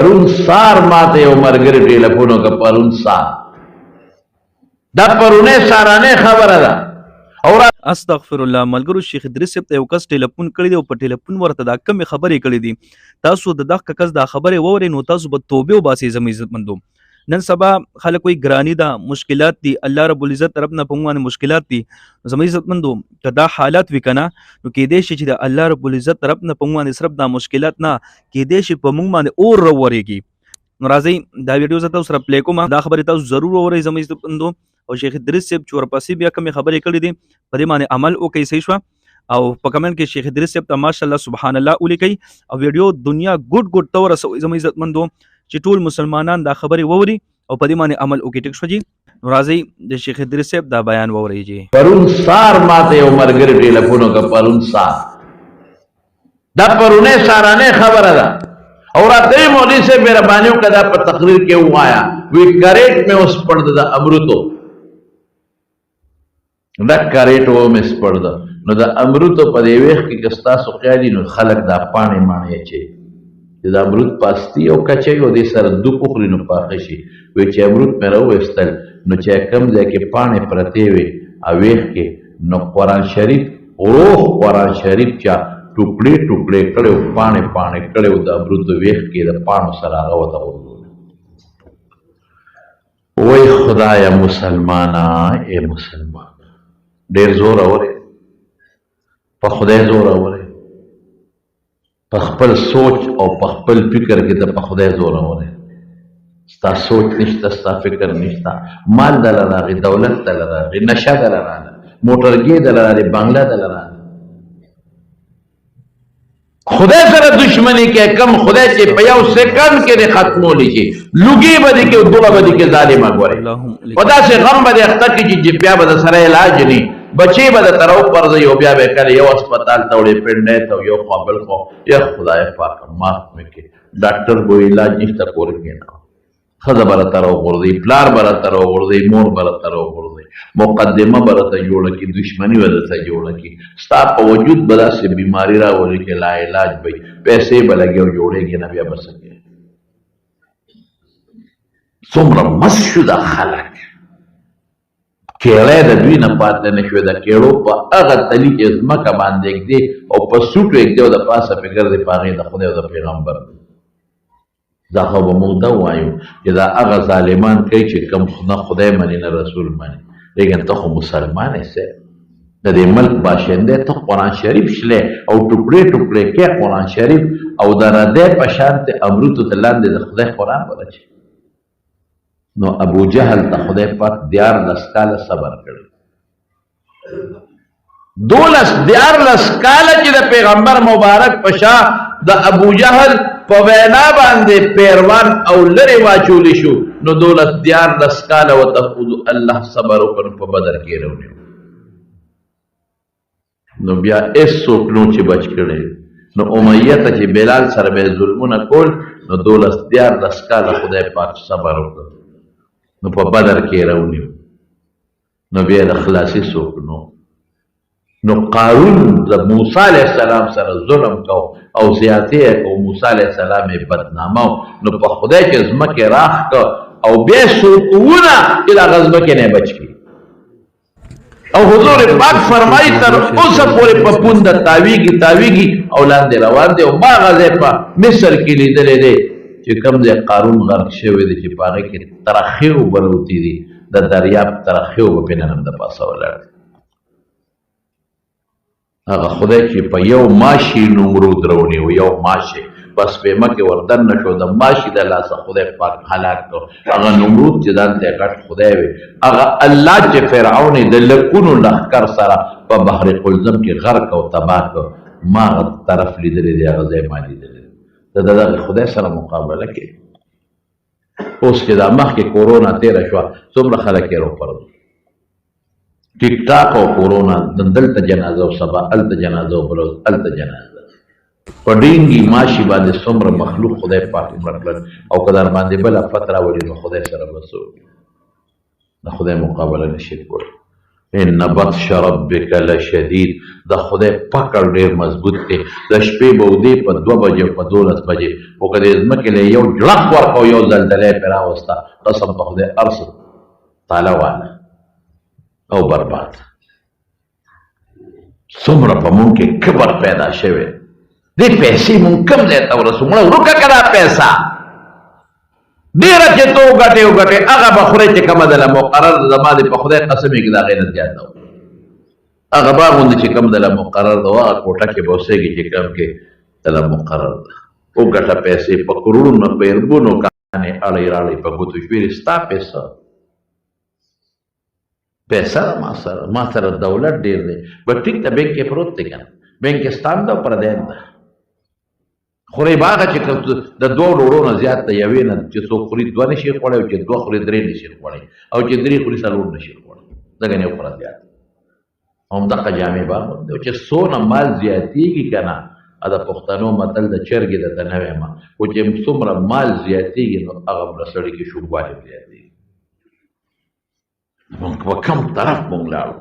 پرون سار ماته یو ملګري ټېلیفون وکړ، پرون سار، دا پرونی سارانۍ خبره ده. استغفر الله. ملګرو شیخ ادریس صاحب ته یو کس ټلیفون کړی دی او په ټلیفون ورته دا کمې خبرې کړې دي. تاسو د دغه کس دا خبرې واورئ نو تاسو به توبې وباسئ. زما عزتمندو، نن سبا خلک وایي ګراني ده، مشکلات دي، الله رب العزت طرف نه په موږ باندې مشکلات دي. زما عزتمندو که دا حالات وي که نه نو کیدای شي چې د الله رب العزت طرف نه په موږ باندې صرف دا مشکلات نه، کیدای شي په موږ باندې اور راورېږي. نو راځئ دا ویډیو زه تاسو سره پلی کوم، دا خبرې تاسو ضرور واورئ زما عزتمندو. او شیخ ادریس صاحب چې ورپسې بیا کومې خبرې کړې دي په دې باندې عمل وکړئ. صحیح شوه. او په کمنټ کې شیخ ادریس صاحب ته ماشاءالله سبحان الله ولیکئ او ویډیو دنیا ګډ ته ورسوئ زما عزتمندو چې ټول مسلمانان دا خبرې واوري او په دې باندې عمل وکړي. ټیک شو جی. نو راځئ د شیخ ادریس صاحب دا بیان واورئ جی. پرون سار ماته یو ملګري ټېلیفون وکړ، پرون سار، دا پرونی سارانۍ خبره ده. او راته یې مولوي صاحب مهرباني وکړه دا په تقریر کې ووایه، وی کریټ مې اوس پړده د امرتو، دا کریټ و مې سپړده. نو د امرتو په دې ویښ کې که ستاسو خیال وي نو خلک دا پاڼې ماڼې اچوي چې د امرود پاستي او کچوي او دې سره دوب وخوري نو پاخه شي. وایي چې امرود مې راوویستل نو چې کوم ځای کې پاڼې پرتې وي او ویښ کې نو قرآن شریف، روح قرآن شریف چا ټوکړې ټوکړې کړی او پاڼې پاڼې کړی او د امرود د ویښ کې د پاڼو سره هغه ورته غورځول. وای خدایه مسلمانه، ای مسلمان ډېر زور اورې، په خدای زور اورې، په خپل سوچ او په خپل فکر کې ته په خدای زور اورې. ستا سوچ نشته، ستا فکر نشته، مال دله راغی، دولت دله راغی، نشه دله راغله، موټرګې دله راغلې، بنګله دله راغله. خدای سره دشمنی کې کم خدای چې په یو سکند کې دې ختمولی شي، لوګي به دې کې او دوله به دې کې ظالمه ګورې. په داسې غم به دې اخته کړي چې بیا به د سره علاج نه، بچې به د طرف پرځي او بیا به کله یو هسپتال ته وړې، پنډۍ ته یو خوا بل خوا. یا خدای پاکه معاف مې کړې، ډاکټر به علاج نشته کور کې نه، ښځه به راته راوغورځوي، پلار به راته راوغورځوي، مور به راته راوغورځوي، مقدمه به راته جوړه کړي، دشمني به درته جوړه کړي، ستا په وجود به داسې بیماري راولي چې لا علاج به وي، پیسې به لګي او جوړېږي نه، بیا به څه کوې. څومره مست شو دا خلک، کیړی د دوی نه پاتې نه شوې، د کیړو په هغه تلي چې ځمکه باندې ږدي او په سوټو ږدي او د پاسه پې ګرځي، په هغې د خدای او د پیغمبر. دا خو به موږ دا ووایو چې دا هغه ظالمان کوي چې کوم نه خدای مني نه رسول مني. لیکن ته خو مسلمان یې صاحب، د دې ملک باشنده، ته قرآن شریف شلی او ټوکړې ټوکړې کې قرآن شریف او د ردی په شانتې امرتو ته لاندې د خدای قرآن ورچي. نو ابو جهل ته خدای پاک 14 کاله صبر کړی، 14 کاله چې د پیغمبر مبارک په شا د ابو جهل په وینا باندې پیروان او لرې واچولی شو. نو 14 کاله ورته الله صبر وکړ، په بدر کې راونیو. نو بیا هېڅوک نو چې بچ کړی. نو امیه ته چې بلال سره به یې ظلمونه کول، نو 14 کاله خدای پاک صبر وکړ، نو په بدر کې راونیو. نو بیا د خلاصي څوک نو قارون د موسی علیه السلام سره ظلم کو او زیاتې یې کو، موسی علیه السلام یې بدنامه، نو په خدای کې ځمکې راخ که او بیا څوکونه چې د هغه ځمکې نه یې بچ کړي. او حضور پاک فرمایي تر اوسه پورې په پونده تاویږي او لاندې روان دی. او ما هغه ځای په مصر کې لیدلی دی چې کوم ځای قارون غرق شوی دی چې په هغې کې ترخې اوبه راوتي دي، د دریاب ترخې اوبه پې نن هم د پاسه ولاړ دي. هغه خدای چې په یو ماشي نمرود راونیو، یو ماشي بس پېمه کې وردن نه شو، د ماشي د لاسه خدای پاک هلاک کړ. هغه نمرود چې ځان ته غټ خدای وي، هغه الله چې فرعون یې د لکونو لښکر سره په بحر قلزم کې غرق او تباه کړ. ما هغه طرف لیدلی دی، هغه ځای ما لیدلی دی. ته د دغه خدای سره مقابله کوې. اوس چې دا مخکې کورونا تېره شوه، څومره خلک یې راوپرځول، ټیک ټاک او کورونا، دلته جنازه او سبا هلته جنازه او بل هلته جنازه، په ډینګي ماشي باندې څومره مخلوق خدای پاک مړ کړل. او که در باندې بل افت راولي نو خدای سره به څه وکړي؟ د خدای مقابله نشي کولی. ان بطش ربک لشدید د خدای پکړ ډېر مضبوط دی د شپې به ودې په 2 بجې په 12 بجې خو که د ځمکې له یو جړق ورکړو یو زلزله یې پرې راوسته قسم په خدای ارض تاله واله او برباد څومره په مونږ کې کبر پیدا شوی دې پیسې مونږ کوم ځای ته ورسو مړه ورکه که دا پیسه ډېره چې تو وګټې هغه به خورې چې کومه دله مقرر زما دې په خدای قسم یې که د هغې نه زیات نه هغه باغ غوندې چې کوم دله مقرر ده هغه کوټه کې به اوسېږي چې کوم کې دله مقرر ده وګټه پیسې په کروړونو په اربونو کانې اړی راړی په ګوتو شوېرې ستا پیسه ما سره دولت ډېر دی به ټیک ته بینک کې پروت دی که نه بینک کې ستا هم ده او پردی هم ده خورې به هغه چې د 2 ډوډو نه زیات د یوې نه چې څوک خوري 2 نشي خوړی او چې 2 خوري 3 نشي خوړی او چې 3 خوري 4 نشي خوړی دغه نه خوره زیات همدغه جامې به دی چې څونه مال زیاتېږي که نه د پښتنو متل د چرګې درته نه وایم خو چې څومره مال زیاتېږي نو هغه به سړي کې شوګوالی زیاتېږي مونږ په کوم طرف مونږ لاړو